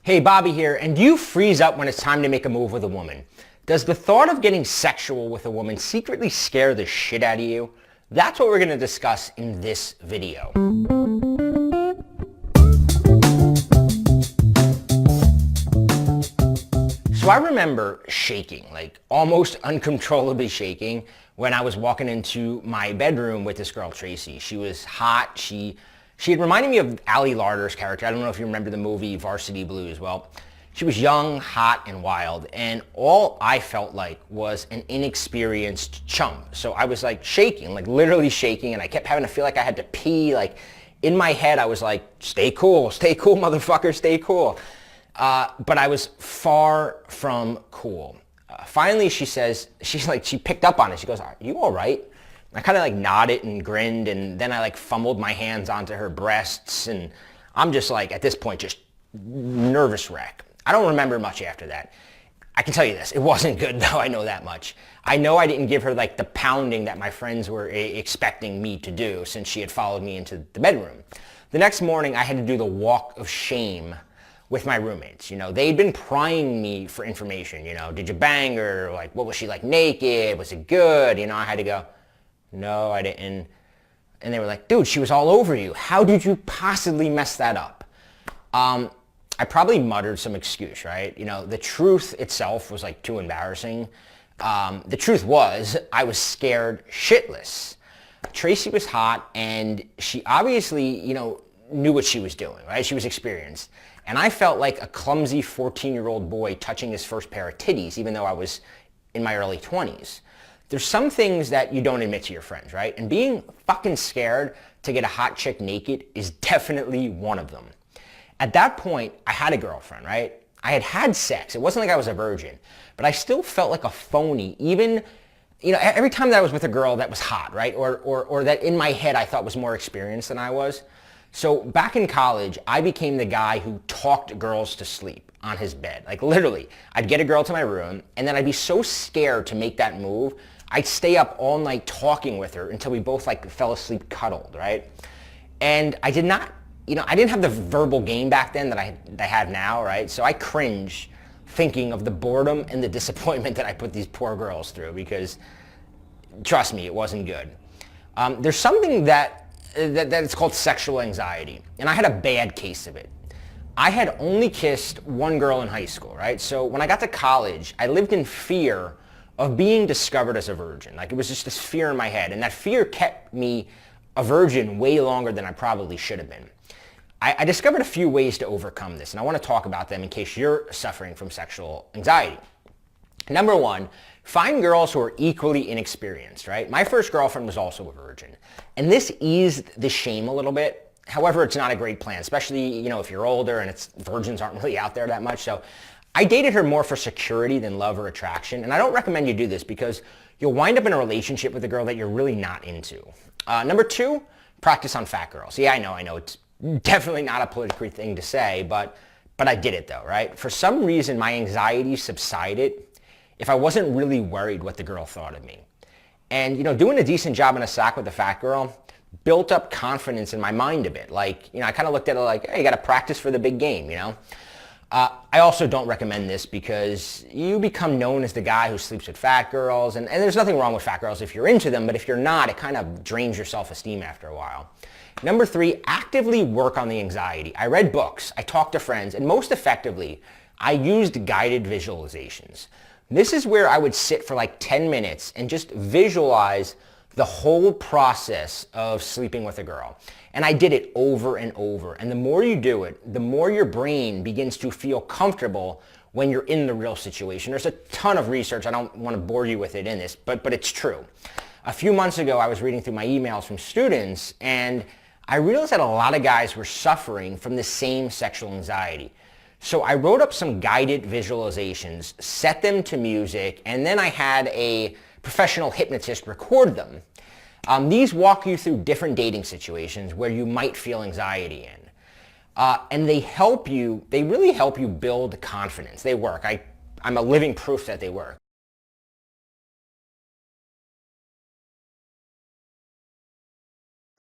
Hey, Bobby here, and do you freeze up when it's time to make a move with a woman? Does the thought of getting sexual with a woman secretly scare the shit out of you? That's what we're going to discuss in this video. So I remember shaking, like almost uncontrollably shaking, when I was walking into my bedroom with this girl, Tracy. She was hot. She had reminded me of Ali Larter's character. I don't know if you remember the movie Varsity Blues. Well, she was young, hot, and wild, and all I felt like was an inexperienced chump. So I was like shaking, like literally shaking, and I kept having to feel like I had to pee. Like in my head, I was like, stay cool, motherfucker, stay cool. But I was far from cool. Finally, she picked up on it. She goes, are you all right? I kind of like nodded and grinned, and then I like fumbled my hands onto her breasts, and I'm just like, at this point, just nervous wreck. I don't remember much after that. I can tell you this, it wasn't good though, I know that much. I know I didn't give her like the pounding that my friends were expecting me to do since she had followed me into the bedroom. The next morning, I had to do the walk of shame with my roommates. You know, they'd been prying me for information. You know, did you bang her? Like, what was she like naked? Was it good? You know, I had to go, no, I didn't. And they were like, dude, she was all over you. How did you possibly mess that up? I probably muttered some excuse, right? You know, the truth itself was like too embarrassing. The truth was I was scared shitless. Tracy was hot, and she obviously, you know, knew what she was doing, right? She was experienced. And I felt like a clumsy 14-year-old boy touching his first pair of titties, even though I was in my early 20s. There's some things that you don't admit to your friends, right? And being fucking scared to get a hot chick naked is definitely one of them. At that point, I had a girlfriend, right? I had had sex. It wasn't like I was a virgin, but I still felt like a phony, even, you know, every time that I was with a girl that was hot, right? Or that in my head I thought was more experienced than I was. So back in college, I became the guy who talked girls to sleep on his bed. Like literally, I'd get a girl to my room, and then I'd be so scared to make that move, I'd stay up all night talking with her until we both like fell asleep cuddled, right? And I did not, you know, I didn't have the verbal game back then that I have now, right? So I cringe thinking of the boredom and the disappointment that I put these poor girls through, because trust me, it wasn't good. There's something that it's called sexual anxiety, and I had a bad case of it. I had only kissed one girl in high school, right? So when I got to college, I lived in fear of being discovered as a virgin. Like it was just this fear in my head, and that fear kept me a virgin way longer than I probably should have been. I discovered a few ways to overcome this, and I want to talk about them in case you're suffering from sexual anxiety. Number one, find girls who are equally inexperienced, right? My first girlfriend was also a virgin, and this eased the shame a little bit. However, it's not a great plan, especially, you know, if you're older and virgins aren't really out there that much. So I dated her more for security than love or attraction, and I don't recommend you do this because you'll wind up in a relationship with a girl that you're really not into. Number two, practice on fat girls. Yeah, I know, it's definitely not a politically thing to say, but I did it though, right? For some reason, my anxiety subsided if I wasn't really worried what the girl thought of me. And, you know, doing a decent job in a sack with a fat girl built up confidence in my mind a bit. Like, you know, I kind of looked at it like, hey, you got to practice for the big game, you know? I also don't recommend this because you become known as the guy who sleeps with fat girls, and there's nothing wrong with fat girls if you're into them, but if you're not, it kind of drains your self-esteem after a while. Number three, actively work on the anxiety. I read books, I talked to friends, and most effectively, I used guided visualizations. This is where I would sit for like 10 minutes and just visualize the whole process of sleeping with a girl. And I did it over and over. And the more you do it, the more your brain begins to feel comfortable when you're in the real situation. There's a ton of research. I don't want to bore you with it in this, but it's true. A few months ago, I was reading through my emails from students, and I realized that a lot of guys were suffering from the same sexual anxiety. So I wrote up some guided visualizations, set them to music, and then I had a professional hypnotist record them. These walk you through different dating situations where you might feel anxiety in. And they really help you build confidence. They work. I'm a living proof that they work.